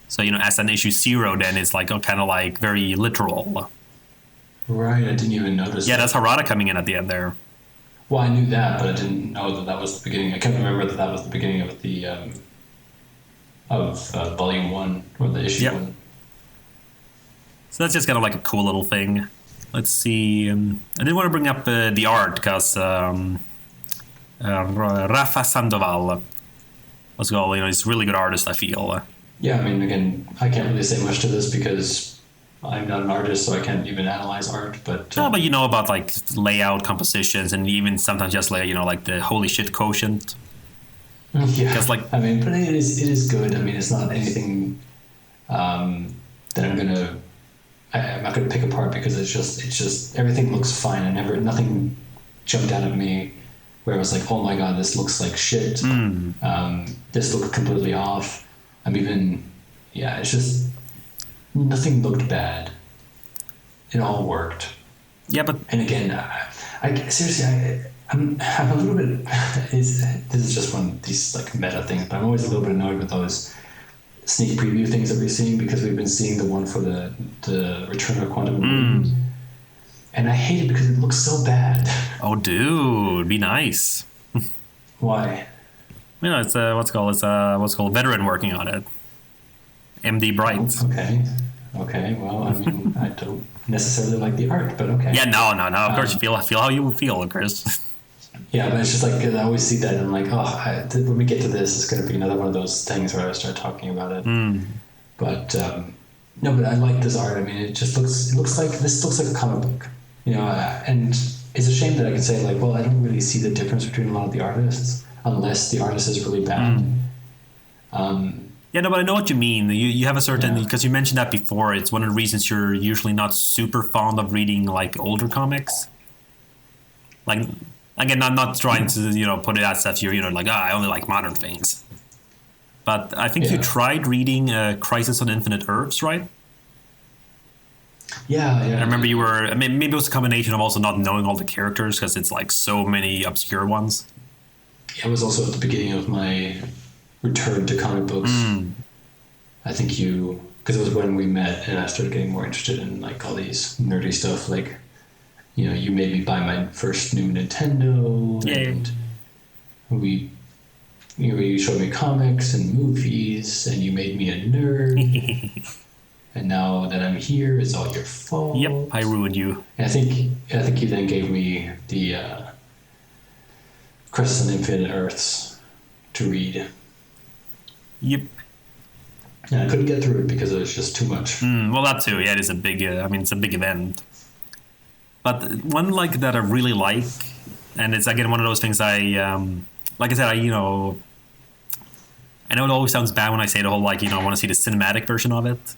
So, as an issue 0, then it's like kind of like very literal. Right, I didn't even notice. Yeah, that's Harada coming in at the end there. Well, I knew that, but I didn't know that was the beginning. I can't remember that was the beginning of the volume 1 or the issue 1. So that's just kind of like a cool little thing. Let's see. I did want to bring up the art because Rafa Sandoval was called. He's a really good artist, I feel. Yeah, I mean, again, I can't really say much to this because I'm not an artist, so I can't even analyze art. But no, but you know about like layout, compositions, and even sometimes just like like the holy shit quotient. Yeah, like I mean, but it is good. I mean, it's not anything that I'm not gonna pick apart because it's just everything looks fine. Nothing jumped out at me where I was like, oh my god, this looks like shit. This looked completely off. It's just nothing looked bad. It all worked. Yeah, but and again, I seriously, I'm a little bit. This is just one of these like meta things, but I'm always a little bit annoyed with those sneak preview things that we're seeing because we've been seeing the one for the Return of Quantum, and I hate it because it looks so bad. Oh, dude, be nice. Why? It's what's called veteran working on it. MD Bright. Okay. Well, I mean, I don't necessarily like the art, but okay. Yeah, no. Of course, you feel how you feel, Chris. Yeah, but it's just like I always see that and I'm like, when we get to this, it's going to be another one of those things where I start talking about it. But no, but I like this art. I mean, it looks like a comic book, and it's a shame that I can say like, well, I don't really see the difference between a lot of the artists unless the artist is really bad. Yeah, no, but I know what you mean. You have a certain, because you mentioned that before, it's one of the reasons you're usually not super fond of reading like older comics. Like, again, I'm not trying to, put it as if you're, like, I only like modern things. But I think you tried reading Crisis on Infinite Earths, right? Yeah. I remember you were, I mean, maybe it was a combination of also not knowing all the characters because it's like so many obscure ones. It was also at the beginning of my return to comic books. I think because it was when we met and I started getting more interested in like all these nerdy stuff. Like you made me buy my first new Nintendo, and you showed me comics and movies, and you made me a nerd. And now that I'm here, it's all your fault. Yep, I ruined you. And I think you then gave me the Crisis on Infinite Earths to read. Yep. And I couldn't get through it because it was just too much. Well, that too. Yeah, it is a big. It's a big event. But one like that I really like, and it's again one of those things I, like I said, I know it always sounds bad when I say the whole I want to see the cinematic version of it.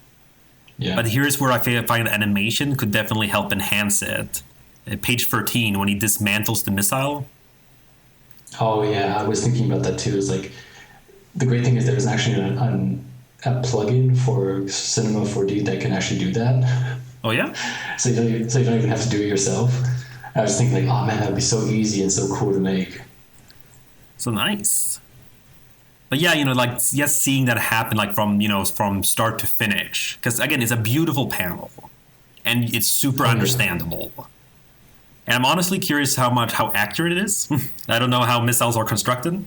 Yeah. But here's where I find the animation could definitely help enhance it. At page 13, when he dismantles the missile. Oh yeah, I was thinking about that too. It's like the great thing is there's actually a plugin for Cinema 4D that can actually do that. Oh yeah. So you don't even have to do it yourself. I was thinking like, oh man, that'd be so easy and so cool to make. So nice. But yeah, just seeing that happen from start to finish. Because again, it's a beautiful panel. And it's super understandable. And I'm honestly curious how accurate it is. I don't know how missiles are constructed.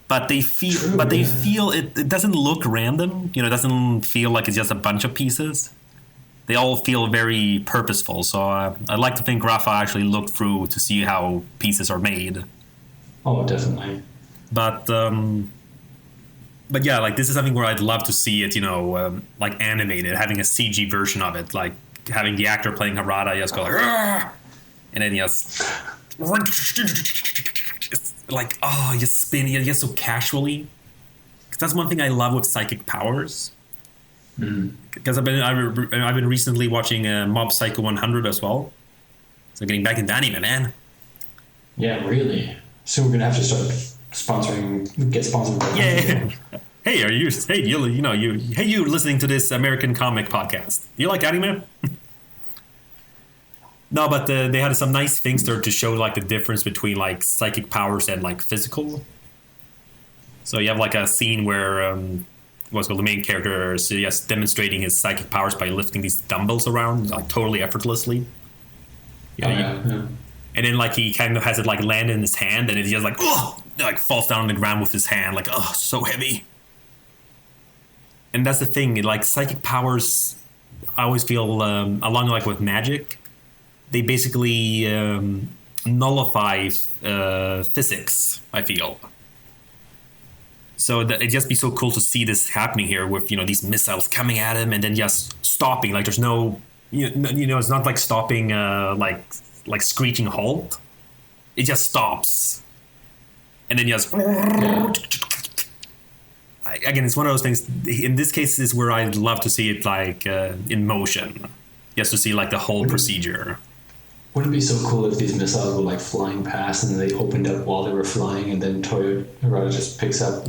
But they feel it doesn't look random. It doesn't feel like it's just a bunch of pieces. They all feel very purposeful. So I'd like to think Rafa actually looked through to see how pieces are made. Oh, definitely. But yeah, this is something where I'd love to see it, animated, having a CG version of it, like having the actor playing Harada just go like, and then just just spinning just so casually. Because that's one thing I love with psychic powers. Because I've been recently watching Mob Psycho 100 as well, so getting back into anime, man. Yeah, really. So we're gonna have to start get sponsored by yeah. Hey, you listening to this American comic podcast? You like anime? No, but they had some nice things there to show the difference between psychic powers and physical. So you have a scene where the main character is just demonstrating his psychic powers by lifting these dumbbells around totally effortlessly. Yeah. And then he kind of has it land in his hand, and it just falls down on the ground with his hand so heavy. And that's the thing, psychic powers, I always feel along with magic, they basically nullify physics, I feel. So it'd just be so cool to see this happening here with these missiles coming at him and then just stopping. There's no it's not stopping screeching halt. It just stops, and then just again, it's one of those things. In this case, is where I'd love to see it in motion, just to see the whole procedure. Wouldn't it be so cool if these missiles were flying past and they opened up while they were flying, and then Toyota just picks up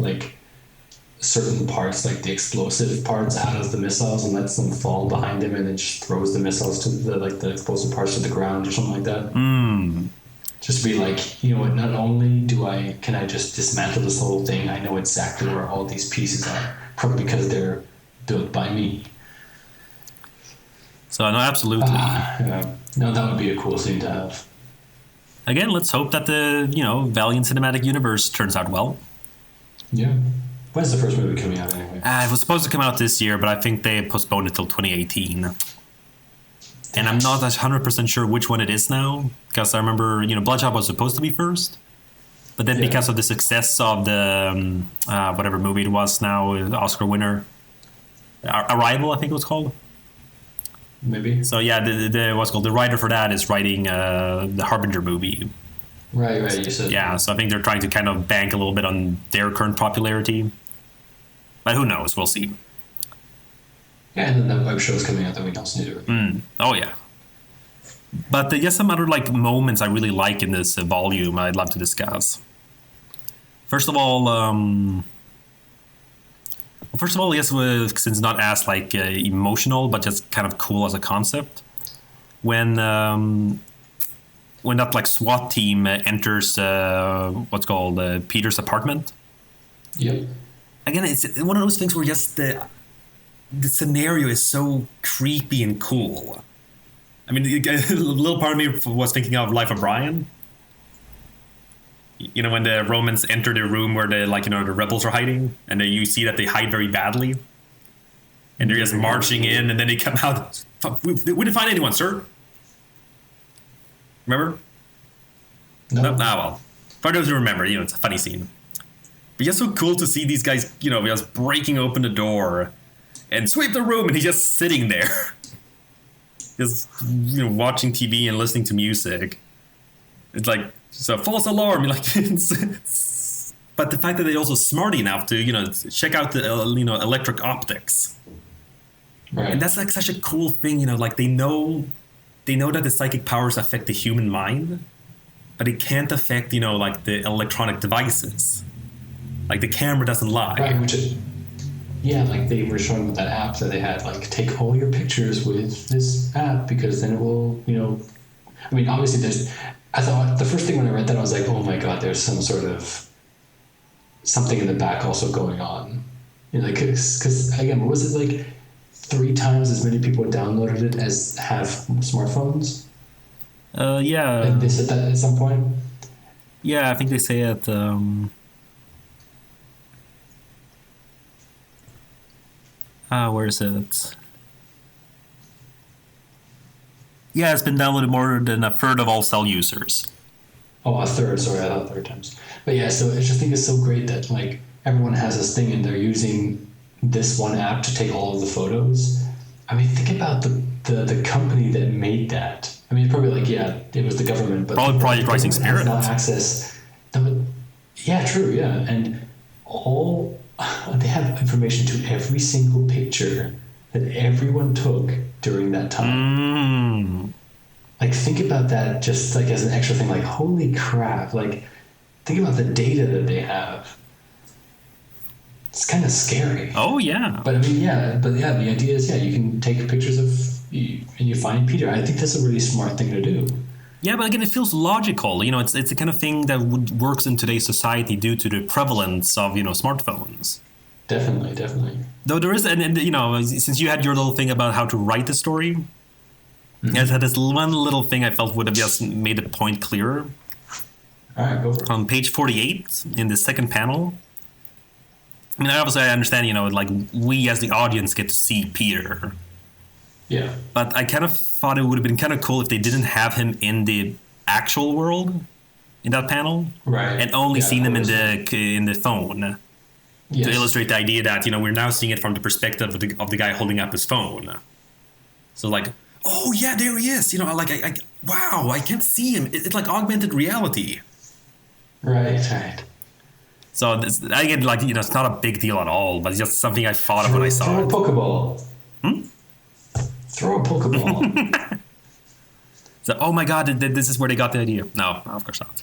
certain parts, the explosive parts, out of the missiles and lets them fall behind him, and then just throws the missiles to the explosive parts to the ground or something like that. Just be you know what? Not only can I just dismantle this whole thing, I know exactly where all these pieces are, probably because they're built by me. So no, absolutely. Yeah. No, that would be a cool scene to have. Again, let's hope that the Valiant Cinematic Universe turns out well. Yeah. When's the first movie coming out anyway? It was supposed to come out this year, but I think they postponed it till 2018. And I'm not 100% sure which one it is now, because I remember Bloodshot was supposed to be first, but then because of the success of the whatever movie it was now, the Oscar winner, Arrival, I think it was called. Maybe. So yeah, the writer for that is writing the Harbinger movie. Right. You said. Yeah, so I think they're trying to kind of bank a little bit on their current popularity, but who knows? We'll see. Yeah, and then that web show's coming out that we also need to review. Oh yeah. But there's some other moments I really like in this volume I'd love to discuss. First of all, yes, since it's not as emotional, but just kind of cool as a concept. When that SWAT team enters what's called Peter's apartment. Yep. Again, it's one of those things where just the scenario is so creepy and cool. I mean, a little part of me was thinking of Life of Brian. You know, when the Romans enter the room where the the rebels are hiding, and then you see that they hide very badly, and they're just marching in, and then they come out. We didn't find anyone, sir. Remember? No. Ah, well. For those who remember, it's a funny scene. But it's so cool to see these guys, just breaking open the door and sweep the room, and he's just sitting there, just watching TV and listening to music. It's like it's a false alarm, like. But the fact that they're also smart enough to check out the electric optics, Right. and that's like such a cool thing, like they know that the psychic powers affect the human mind, but it can't affect like the electronic devices. Like the camera doesn't lie. Right, like they were showing with that app that they had, like, take all your pictures with this app because then it will, I mean, obviously I thought the first thing when I read that, I was like, oh my God, there's some sort of something in the back also going on. Because again, what was it, like 3 times as many people downloaded it as have smartphones? Yeah. Like they said that at some point? Yeah, I think they say it. Where is it? Yeah, it's been downloaded more than a third of all cell users. Oh, a third. Sorry, I thought 3 times. But yeah, so I just think it's so great that like everyone has this thing and they're using this one app to take all of the photos. I mean, think about the company that made that. I mean, it's probably like, yeah, it was the government, but probably Project Rising Spirit. Now access. Yeah, true. Yeah, and they have information to every single picture that everyone took during that time. Like, think about that just like as an extra thing. Like, holy crap! Like, think about the data that they have. It's kind of scary. Oh yeah. But I mean, the idea is, you can take pictures of you and you find Peter. I think that's a really smart thing to do. Yeah, but again, it feels logical. It's the kind of thing that works in today's society due to the prevalence of smartphones. Definitely. Though there is, and since you had your little thing about how to write the story, it had this one little thing I felt would have just made the point clearer. All right, go for it. On page 48, in the second panel. I mean, obviously, I understand, like we as the audience get to see Peter. Yeah. But I kind of thought it would have been kind of cool if they didn't have him in the actual world in that panel, right? And only seen him in the phone, to illustrate the idea that we're now seeing it from the perspective of the guy holding up his phone. So like, oh yeah, there he is. Like wow, I can't see him. It's like augmented reality. Right. So I get like it's not a big deal at all, but it's just something I thought of when I saw it. Throw a Pokeball. Throw a Pokeball. So, oh my God, this is where they got the idea. No, of course not.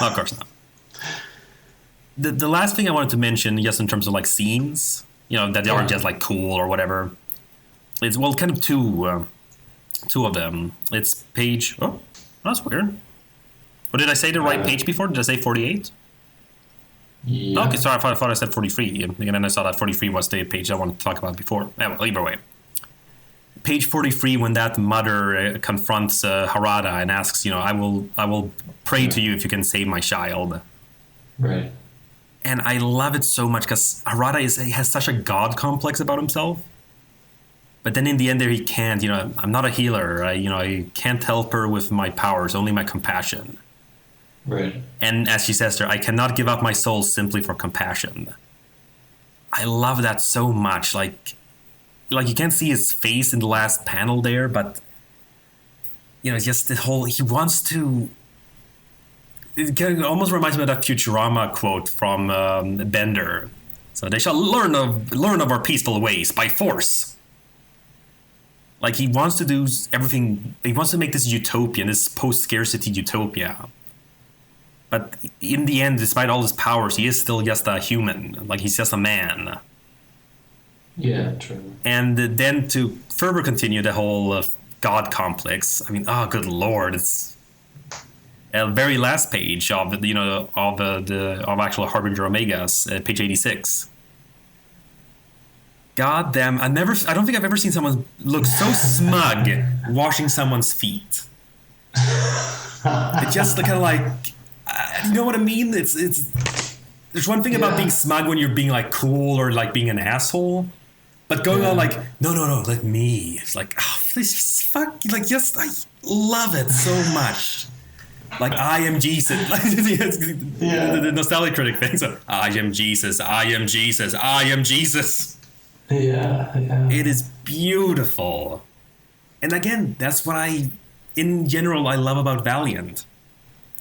Of course not. The last thing I wanted to mention, just in terms of like scenes, that they aren't just like cool or whatever. It's kind of two of them. It's page. Oh, that's weird. Or did I say the right page before? Did I say 48? Yeah. Okay, sorry, I thought I said 43. And then I saw that 43 was the page I wanted to talk about before. Yeah, well, either way. Page 43, when that mother confronts Harada and asks, I will pray to you if you can save my child. Right. And I love it so much because Harada has such a god complex about himself. But then in the end there he can't, I'm not a healer. I can't help her with my powers, only my compassion. Right. And as she says there, I cannot give up my soul simply for compassion. I love that so much. Like you can't see his face in the last panel there, but it's just the whole, he wants to, it almost reminds me of that Futurama quote from Bender. So they shall learn of our peaceful ways by force. Like he wants to do everything, he wants to make this utopian, this post-scarcity utopia. But in the end, despite all his powers, he is still just a human. Like he's just a man. Yeah, true. And then to further continue the whole God complex, I mean, oh, good Lord, it's a very last page of of actual Harbinger Omegas, page 86. God damn, I don't think I've ever seen someone look so smug washing someone's feet. It's just kind of like, you know what I mean? There's one thing about being smug when you're being like cool or like being an asshole, but going on like, no, like me. It's like, oh, please fuck, like, just, I love it so much. Like, I am Jesus. The nostalgia critic thing. So, I am Jesus, I am Jesus, I am Jesus. Yeah. It is beautiful. And again, that's what in general, I love about Valiant.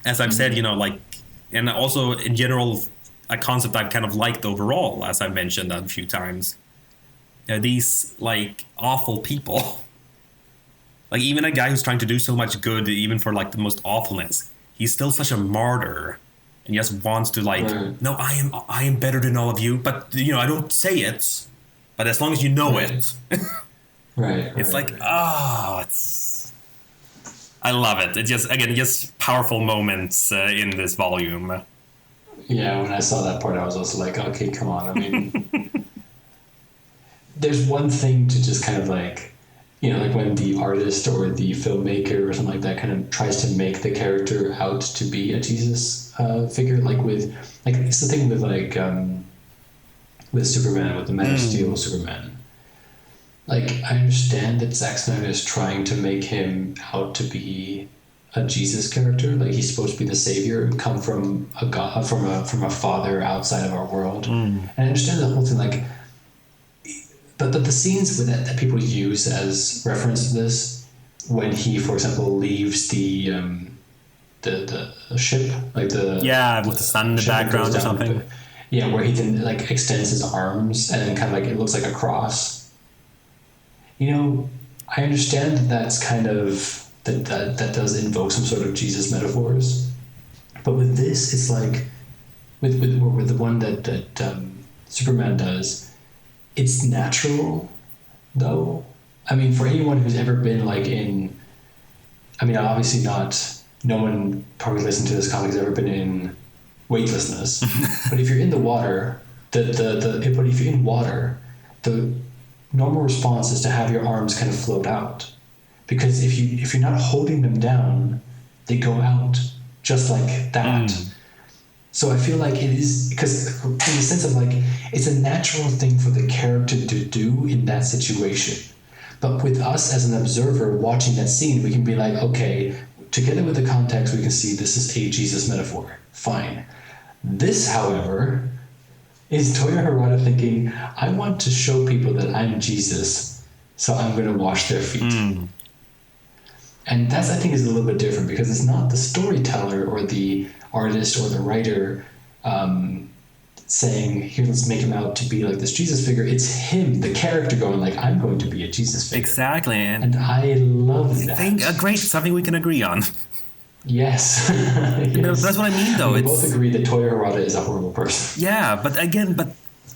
As I've said, like, and also in general, a concept I've kind of liked overall, as I've mentioned a few times. These, like, awful people. Like, even a guy who's trying to do so much good, even for, like, the most awfulness, he's still such a martyr. And he just wants to, like, no, I am better than all of you. But, I don't say it. But as long as you know it. It's like, I love it. It's just powerful moments in this volume. Yeah, when I saw that part, I was also like, okay, come on. I mean, there's one thing to just kind of like, like when the artist or the filmmaker or something like that kind of tries to make the character out to be a Jesus figure, it's the thing with with Superman, with the Man of Steel Superman. Like, I understand that Zack Snyder is trying to make him out to be a Jesus character. Like, he's supposed to be the savior, come from a god, from a father outside of our world. And I understand the whole thing, like, but the scenes with that people use as reference to this, when he, for example, leaves the ship, like with the sun in the background or something. Where he then like extends his arms and then kind of like it looks like a cross. I understand that's kind of that does invoke some sort of Jesus metaphors, but with this, it's like with the one that Superman does. It's natural, though. I mean, for anyone who's ever been like obviously not. No one probably listening to this comic has ever been in weightlessness. But if you're in the water, but if you're in water, the normal response is to have your arms kind of float out, because if you're not holding them down, they go out just like that. So I feel like it is, because in the sense of like, it's a natural thing for the character to do in that situation. But with us as an observer watching that scene, we can be like, okay, together with the context, we can see this is a Jesus metaphor. Fine. This, however, is Toya Harada thinking, I want to show people that I'm Jesus, so I'm going to wash their feet. And that's, I think, is a little bit different, because it's not the storyteller or the artist or the writer saying, here, let's make him out to be like this Jesus figure. It's him, the character, going like, I'm going to be a Jesus figure. Exactly. And I love that. I think, great, something we can agree on. Yes. Yes. That's what I mean, though. We both agree that Toya Harada is a horrible person. Yeah, but again,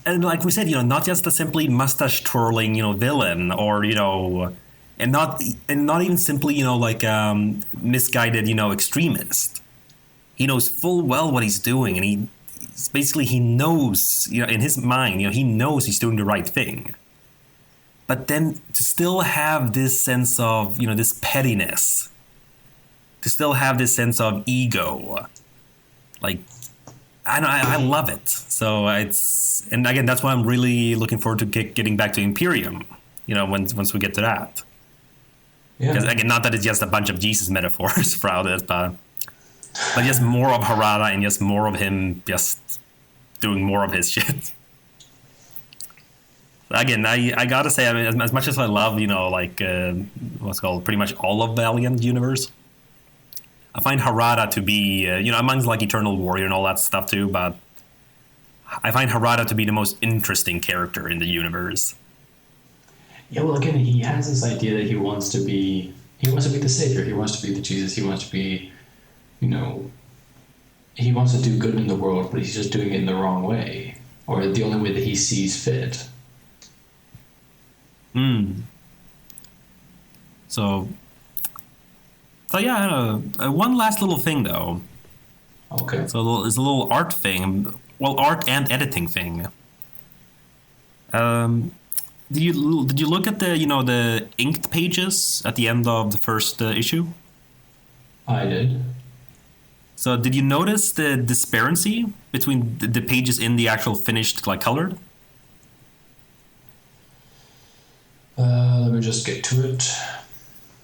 and like we said, not just a simply mustache twirling, villain, or and not even simply, misguided, extremist. He knows full well what he's doing, and he knows, in his mind, he knows he's doing the right thing. But then to still have this sense of, this pettiness, to still have this sense of ego, like, I love it. So and again, that's why I'm really looking forward to getting back to Imperium, once we get to that. Because again, not that it's just a bunch of Jesus metaphors throughout it, but just more of Harada and just more of him just doing more of his shit. Again, I gotta say, I mean, as much as I love, what's called pretty much all of Valiant universe, I find Harada to be, amongst like Eternal Warrior and all that stuff too, but I find Harada to be the most interesting character in the universe. Yeah, well, again, he has this idea that he wants to be the savior. He wants to be the Jesus. He wants to be, he wants to do good in the world, but he's just doing it in the wrong way, or the only way that he sees fit. So yeah, one last little thing though. Okay. So it's a little art thing. Well, art and editing thing. Did you look at the inked pages at the end of the first issue? I did. So did you notice the disparity between the pages in the actual finished colored? Let me just get to it.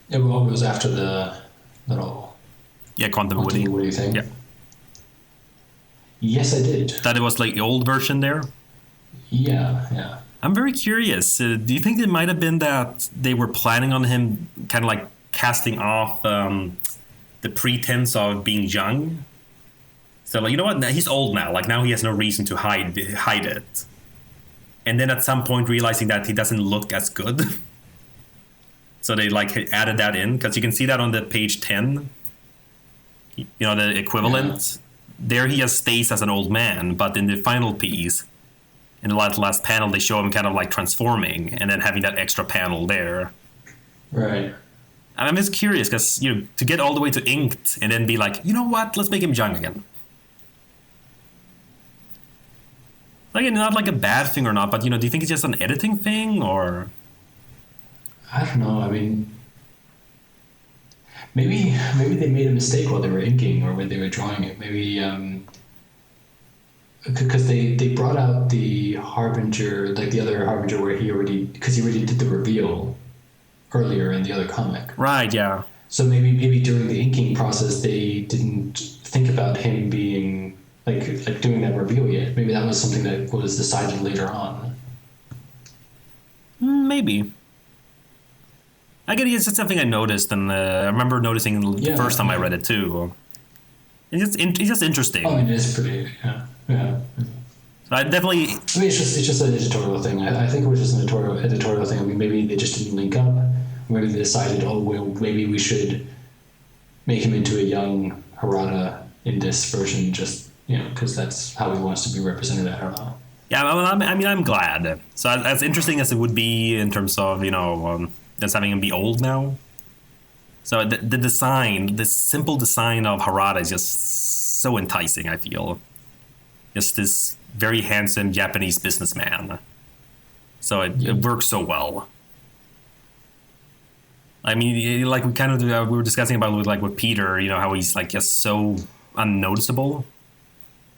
It was after the little Quantum Woody thing. Yeah. Yes, I did. That it was the old version there? Yeah. I'm very curious. Do you think it might have been that they were planning on him kind of casting off the pretense of being young? So you know what? He's old now. Now he has no reason to hide it. And then at some point realizing that he doesn't look as good. So they added that in because you can see that on the page 10. The equivalent. There he stays as an old man, but in the final piece, in the last panel, they show him kind of transforming and then having that extra panel there. Right. I'm just curious because to get all the way to inked and then be you know what, let's make him young again. Not a bad thing or not, but do you think it's just an editing thing or? I don't know. I mean, maybe they made a mistake while they were inking or when they were drawing it. Maybe because they brought out the Harbinger, the other Harbinger, where he already did the reveal earlier in the other comic. Right. Yeah. So maybe during the inking process they didn't think about him being doing that reveal yet. Maybe that was something that was decided later on. Maybe. I get it's just something I noticed, and I remember noticing the first time I read it too. It's just interesting. I mean, it is pretty. Yeah. So I definitely. I mean, it's just an editorial thing. I think it was just an editorial thing. I mean, maybe they just didn't link up. Maybe they decided, maybe we should make him into a young Harada in this version, just because that's how he wants to be represented. I don't know. Yeah, I'm glad. So as interesting as it would be in terms of just having him be old now. So the design, the simple design of Harada is just so enticing, I feel. Just this very handsome Japanese businessman. So it works so well. I mean, we kind of we were discussing about with Peter, how he's just so unnoticeable.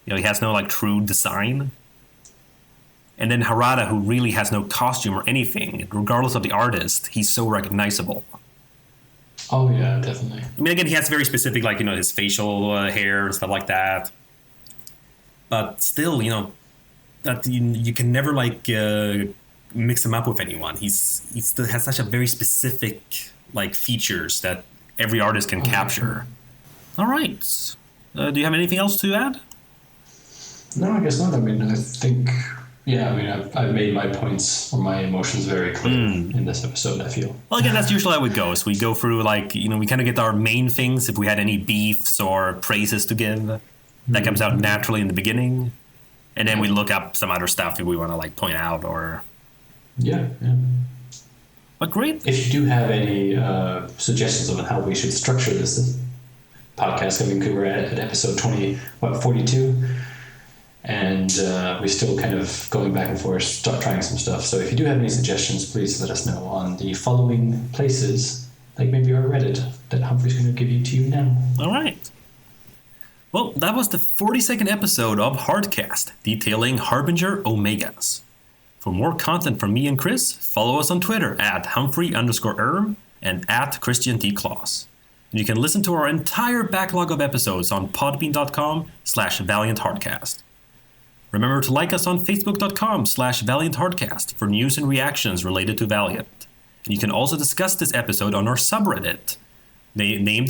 He has no true design. And then Harada, who really has no costume or anything, regardless of the artist, he's so recognizable. Oh yeah, definitely. I mean, again, he has very specific, his facial hair and stuff like that. But still, that you can never mix him up with anyone. He still has such a very specific features that every artist can capture. All right. Do you have anything else to add? No, I guess not. I mean, I think. Yeah, I mean, I've made my points or my emotions very clear in this episode, I feel. Well, again, that's usually how it goes. We go through, we kind of get our main things. If we had any beefs or praises to give, that comes out naturally in the beginning. And then we look up some other stuff if we want to, point out or... Yeah. But great. If you do have any suggestions on how we should structure this podcast, I mean, we're at episode 42? And we're still kind of going back and forth, trying some stuff. So if you do have any suggestions, please let us know on the following places, maybe our Reddit, that Humphrey's going to give to you now. All right. Well, that was the 42nd episode of Hardcast, detailing Harbinger Omegas. For more content from me and Chris, follow us on Twitter at Humphrey_Erm and at Christian D. Claus. And you can listen to our entire backlog of episodes on podbean.com/ValiantHardcast. Remember to like us on facebook.com/ValiantHardcast for news and reactions related to Valiant. And you can also discuss this episode on our subreddit, named